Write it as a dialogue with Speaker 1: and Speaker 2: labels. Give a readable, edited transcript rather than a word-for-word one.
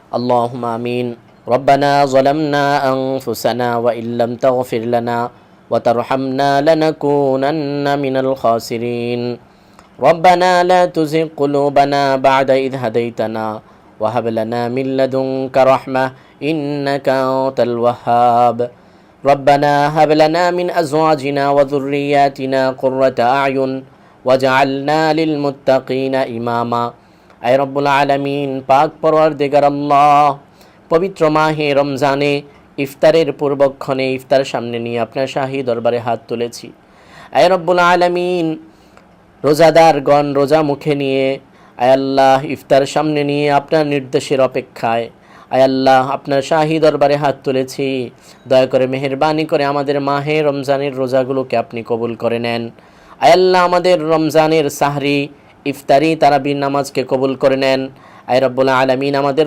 Speaker 1: اللهم آمين. ربنا ظلمنا أنفسنا وإن لم تغفر لنا وترحمنا لنكونن من الخاسرين. ربنا لا تزغ قلوبنا بعد إذ هديتنا وهب لنا من لدنك رحمة إنك أنت الوهاب. ربنا هب لنا من أزواجنا وذرياتنا قرة أعين واجعلنا للمتقين إماما. আয় রব্বুল আলামিন, পাক পরওয়ারদিগার আল্লাহ, পবিত্র মাহে রমজানে ইফতারের পূর্বক্ষণে ইফতার সামনে নিয়ে আপনার শাহী দরবারে হাত তুলেছি। আয় রব্বুল আলামিন, রোজাদারগণ রোজা মুখে নিয়ে আয় আল্লাহ ইফতার সামনে নিয়ে আপনার নির্দেশের অপেক্ষায় আয় আল্লাহ আপনার শাহী দরবারে হাত তুলেছি। দয়া করে মেহেরবানি করে আমাদের মাহে রমজানের রোজাগুলোকে আপনি কবুল করে নেন। আয় আল্লাহ আমাদের রমজানের সাহরি, ইফতারি, তারাবির নামাজকে কবুল করে নেন। আয় রব্বুল আলামিন, আমাদের